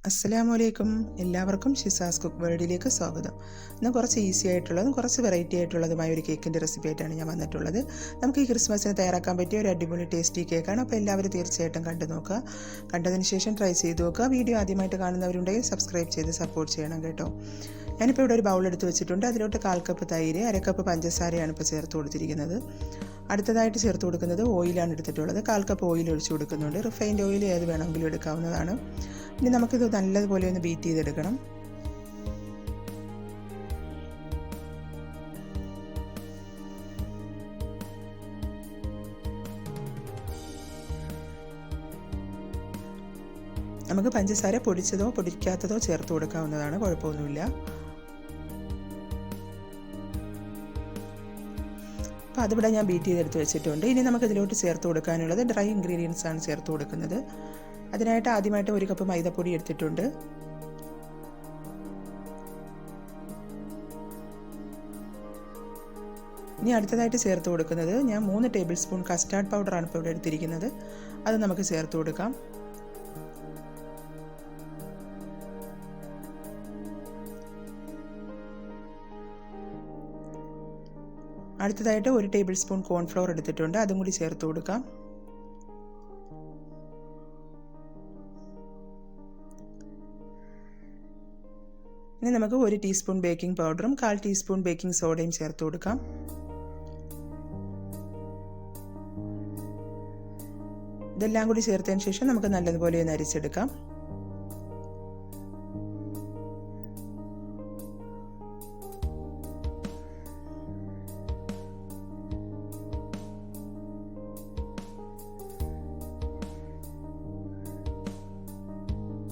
അസ്സലാമലൈക്കും. എല്ലാവർക്കും ഷിസാസ് കുക്ക് വേൾഡിലേക്ക് സ്വാഗതം. ഇന്ന് കുറച്ച് ഈസി ആയിട്ടുള്ളതും കുറച്ച് വെറൈറ്റി ആയിട്ടുള്ളതുമായ ഒരു കേക്കിൻ്റെ റെസിപ്പി ആയിട്ടാണ് ഞാൻ വന്നിട്ടുള്ളത്. നമുക്ക് ഈ ക്രിസ്മസിന് തയ്യാറാക്കാൻ പറ്റിയ ഒരു അടിപൊളി ടേസ്റ്റി കേക്കാണ്. അപ്പോൾ എല്ലാവരും തീർച്ചയായിട്ടും കണ്ടു നോക്കുക. കണ്ടതിന് ശേഷം ട്രൈ ചെയ്ത് നോക്കുക. വീഡിയോ ആദ്യമായിട്ട് കാണുന്നവരുണ്ടെങ്കിൽ സബ്സ്ക്രൈബ് ചെയ്ത് സപ്പോർട്ട് ചെയ്യണം കേട്ടോ. ഞാനിപ്പോൾ ഇവിടെ ഒരു ബൗൾ എടുത്ത് വെച്ചിട്ടുണ്ട്. അതിലോട്ട് 1/4 കപ്പ് തൈര്, 1/2 കപ്പ് പഞ്ചസാരയാണ് ഇപ്പോൾ ചേർത്ത് കൊടുത്തിരിക്കുന്നത്. അടുത്തതായിട്ട് ചേർത്ത് കൊടുക്കുന്നത് ഓയിലാണ് എടുത്തിട്ടുള്ളത്. 1/4 കപ്പ് ഓയിൽ ഒഴിച്ചു കൊടുക്കുന്നുണ്ട്. റിഫൈൻഡ് ഓയിൽ ഏത് വേണമെങ്കിലും എടുക്കാവുന്നതാണ്. ഇനി നമുക്കിത് നല്ലതുപോലെ ഒന്ന് ബീറ്റ് ചെയ്തെടുക്കണം. നമുക്ക് പഞ്ചസാര പൊടിച്ചതോ പൊടിക്കാത്തതോ ചേർത്ത് കൊടുക്കാവുന്നതാണ്, കുഴപ്പമൊന്നുമില്ല. അപ്പോൾ അതിവിടെ ഞാൻ ബീറ്റ് ചെയ്തെടുത്ത് വെച്ചിട്ടുണ്ട്. ഇനി നമുക്ക് ഇതിലോട്ട് ചേർത്ത് കൊടുക്കാനുള്ളത് ഡ്രൈ ഇൻഗ്രീഡിയൻസ് ആണ് ചേർത്ത് കൊടുക്കുന്നത്. അതിനായിട്ട് ആദ്യമായിട്ട് 1 കപ്പ് മൈദപ്പൊടി എടുത്തിട്ടുണ്ട്. ഇനി അടുത്തതായിട്ട് ചേർത്ത് കൊടുക്കുന്നത് ഞാൻ 3 ടേബിൾ സ്പൂൺ കസ്റ്റാർഡ് പൗഡറാണ് ഇപ്പോൾ ഇവിടെ എടുത്തിരിക്കുന്നത്. അത് നമുക്ക് ചേർത്ത് കൊടുക്കാം. അടുത്തതായിട്ട് 1 ടേബിൾ സ്പൂൺ കോൺഫ്ലോർ എടുത്തിട്ടുണ്ട്. അതും കൂടി ചേർത്ത് കൊടുക്കാം. ഇനി നമുക്ക് 1 ടീസ്പൂൺ ബേക്കിംഗ് പൗഡറും 1/4 ടീസ്പൂൺ ബേക്കിംഗ് സോഡയും ചേർത്ത് കൊടുക്കാം. ഇതെല്ലാം കൂടി ചേർത്തതിന് ശേഷം നമുക്ക് നല്ലതുപോലെ ഒന്ന് അരിച്ചെടുക്കാം.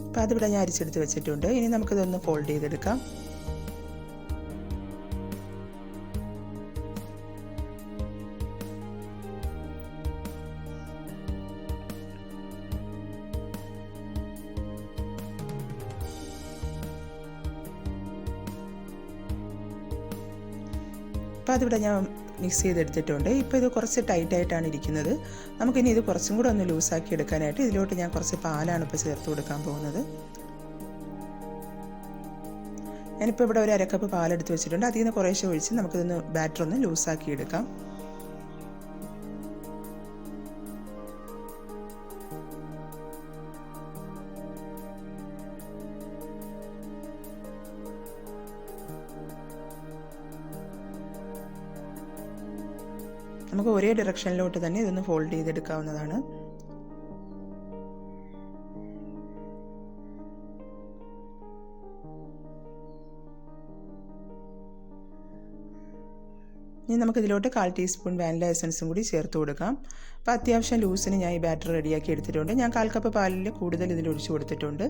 അപ്പോൾ അതിവിടെ ഞാൻ അരിച്ചെടുത്ത് വെച്ചിട്ടുണ്ട്. ഇനി നമുക്കിതൊന്ന് ഫോൾഡ് ചെയ്തെടുക്കാം. അപ്പോൾ അതിവിടെ ഞാൻ മിക്സ് ചെയ്തെടുത്തിട്ടുണ്ട്. ഇപ്പോൾ ഇത് കുറച്ച് ടൈറ്റായിട്ടാണ് ഇരിക്കുന്നത്. നമുക്കിനി ഇത് കുറച്ചും കൂടെ ഒന്ന് ലൂസാക്കി എടുക്കാനായിട്ട് ഇതിലോട്ട് ഞാൻ കുറച്ച് പാലാണ് ഇപ്പോൾ ചേർത്ത് കൊടുക്കാൻ പോകുന്നത്. ഞാനിപ്പോൾ ഇവിടെ 1/2 കപ്പ് പാലെടുത്ത് വെച്ചിട്ടുണ്ട്. അതിൽ നിന്ന് കുറേശ്ശെ ഒഴിച്ച് നമുക്കിതൊന്ന് ബാറ്റർ ഒന്ന് ലൂസാക്കി എടുക്കാം. നമുക്ക് ഒരേ ഡയറക്ഷനിലോട്ട് തന്നെ ഇതൊന്ന് ഫോൾഡ് ചെയ്തെടുക്കാവുന്നതാണ്. ഇനി നമുക്കിതിലോട്ട് 1/4 ടീസ്പൂൺ വാനില എസൻസും കൂടി ചേർത്ത് കൊടുക്കാം. അപ്പോൾ അത്യാവശ്യം ലൂസിന് ഞാൻ ഈ ബാറ്റർ റെഡിയാക്കി എടുത്തിട്ടുണ്ട്. ഞാൻ 1/4 കപ്പ് പാലിൽ കൂടുതൽ ഇതിൽ ഒഴിച്ചു കൊടുത്തിട്ടുണ്ട്.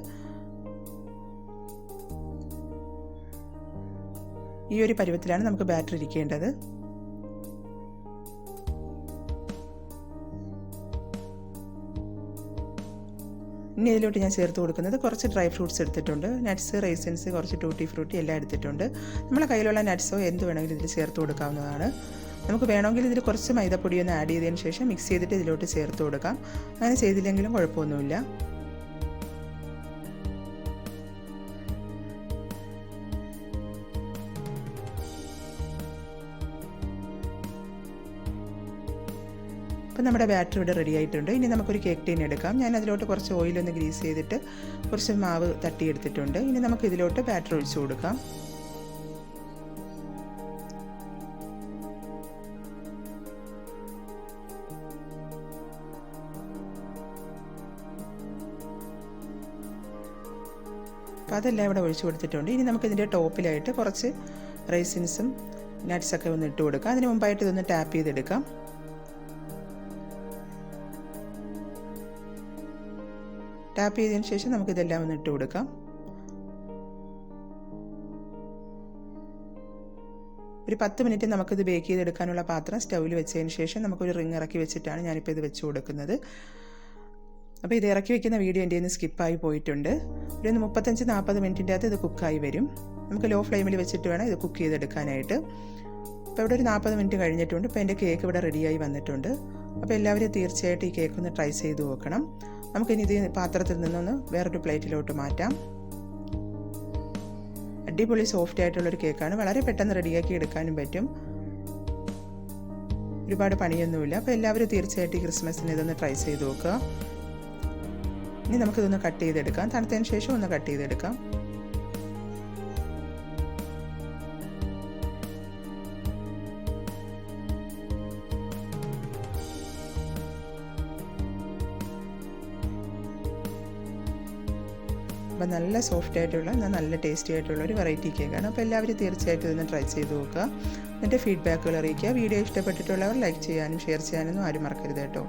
ഈ ഒരു പരുവത്തിലാണ് നമുക്ക് ബാറ്റർ ഇരിക്കേണ്ടത്. ഇനി ഇതിലോട്ട് ഞാൻ ചേർത്ത് കൊടുക്കുന്നത് കുറച്ച് ഡ്രൈ ഫ്രൂട്ട്സ് എടുത്തിട്ടുണ്ട്. നട്ട്സ്, റൈസിൻസ്, കുറച്ച് ടൂട്ടി ഫ്രൂട്ടി എല്ലാം എടുത്തിട്ടുണ്ട്. നമ്മളെ കയ്യിലുള്ള നട്ട്സോ എന്ത് വേണമെങ്കിലും ഇതിൽ ചേർത്ത് കൊടുക്കാവുന്നതാണ്. നമുക്ക് വേണമെങ്കിൽ ഇതിൽ കുറച്ച് മൈദപ്പൊടി ഒന്ന് ആഡ് ചെയ്തതിന് ശേഷം മിക്സ് ചെയ്തിട്ട് ഇതിലോട്ട് ചേർത്ത് കൊടുക്കാം. അങ്ങനെ ചെയ്തില്ലെങ്കിലും കുഴപ്പമൊന്നുമില്ല. അപ്പോൾ നമ്മുടെ ബാറ്റർ ഇവിടെ റെഡി ആയിട്ടുണ്ട്. ഇനി നമുക്കൊരു കേക്ക് ടീൻ എടുക്കാം. ഞാൻ അതിലോട്ട് കുറച്ച് ഓയിലൊന്ന് ഗ്രീസ് ചെയ്തിട്ട് കുറച്ച് മാവ് തട്ടിയെടുത്തിട്ടുണ്ട്. ഇനി നമുക്ക് ഇതിലോട്ട് ബാറ്റർ ഒഴിച്ചു കൊടുക്കാം. അപ്പോൾ അതെല്ലാം ഇവിടെ ഒഴിച്ചു കൊടുത്തിട്ടുണ്ട്. ഇനി നമുക്കിതിൻ്റെ ടോപ്പിലായിട്ട് കുറച്ച് റൈസിൻസും നട്ട്സൊക്കെ ഒന്ന് ഇട്ട് കൊടുക്കാം. അതിന് മുമ്പായിട്ട് ഇതൊന്ന് ടാപ്പ് ചെയ്തെടുക്കാം. ടാപ്പ് ചെയ്തതിന് ശേഷം നമുക്കിതെല്ലാം ഒന്ന് ഇട്ട് കൊടുക്കാം. ഒരു 10 മിനിറ്റ് നമുക്കിത് ബേക്ക് ചെയ്തെടുക്കാനുള്ള പാത്രം സ്റ്റൗവിൽ വെച്ചതിന് ശേഷം നമുക്കൊരു റിങ് ഇറക്കി വെച്ചിട്ടാണ് ഞാനിപ്പോൾ ഇത് വെച്ച് കൊടുക്കുന്നത്. അപ്പോൾ ഇത് ഇറക്കി വെക്കുന്ന വീഡിയോ എൻ്റെ നിന്ന് സ്കിപ്പായി പോയിട്ടുണ്ട്. ഒരു 35-40 മിനിറ്റിൻ്റെ അകത്ത് ഇത് കുക്കായി വരും. നമുക്ക് ലോ ഫ്ലെയിമിൽ വെച്ചിട്ട് വേണം ഇത് കുക്ക് ചെയ്തെടുക്കാനായിട്ട്. അപ്പോൾ ഇവിടെ ഒരു 40 മിനിറ്റ് കഴിഞ്ഞിട്ടുണ്ട്. ഇപ്പോൾ എൻ്റെ കേക്ക് ഇവിടെ റെഡിയായി വന്നിട്ടുണ്ട്. അപ്പോൾ എല്ലാവരും തീർച്ചയായിട്ടും ഈ കേക്ക് ഒന്ന് ട്രൈ ചെയ്ത് നോക്കണം. നമുക്കിനി ഇത് പാത്രത്തിൽ നിന്നൊന്ന് വേറൊരു പ്ലേറ്റിലോട്ട് മാറ്റാം. അടിപൊളി സോഫ്റ്റ് ആയിട്ടുള്ളൊരു കേക്കാണ്. വളരെ പെട്ടെന്ന് റെഡിയാക്കി എടുക്കാനും പറ്റും. ഒരുപാട് പണിയൊന്നുമില്ല. അപ്പോൾ എല്ലാവരും തീർച്ചയായിട്ടും ഈ ക്രിസ്മസിന് ഇതൊന്ന് ട്രൈ ചെയ്ത് നോക്കുക. ഇനി നമുക്കിതൊന്ന് കട്ട് ചെയ്തെടുക്കാം. തണുത്തതിന് ശേഷം ഒന്ന് കട്ട് ചെയ്തെടുക്കാം. അപ്പോൾ നല്ല സോഫ്റ്റ് ആയിട്ടുള്ള നല്ല ടേസ്റ്റി ആയിട്ടുള്ള ഒരു വെറൈറ്റി കേക്കാണ്. അപ്പോൾ എല്ലാവരും തീർച്ചയായിട്ടും ഇതൊന്ന് ട്രൈ ചെയ്ത് നോക്കുക. എന്നിട്ട് ഫീഡ്ബാക്കുകൾ അറിയിക്കുക. വീഡിയോ ഇഷ്ടപ്പെട്ടിട്ടുള്ളവർ ലൈക്ക് ചെയ്യാനും ഷെയർ ചെയ്യാനൊന്നും ആരും മറക്കരുത് കേട്ടോ.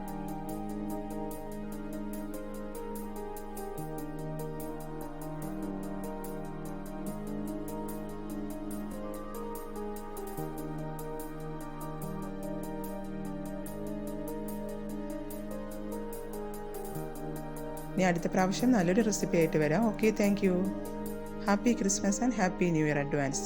ഇനി അടുത്ത പ്രാവശ്യം നല്ലൊരു റെസിപ്പി ആയിട്ട് വരാം. Okay, thank you. Happy Christmas and happy new year advance.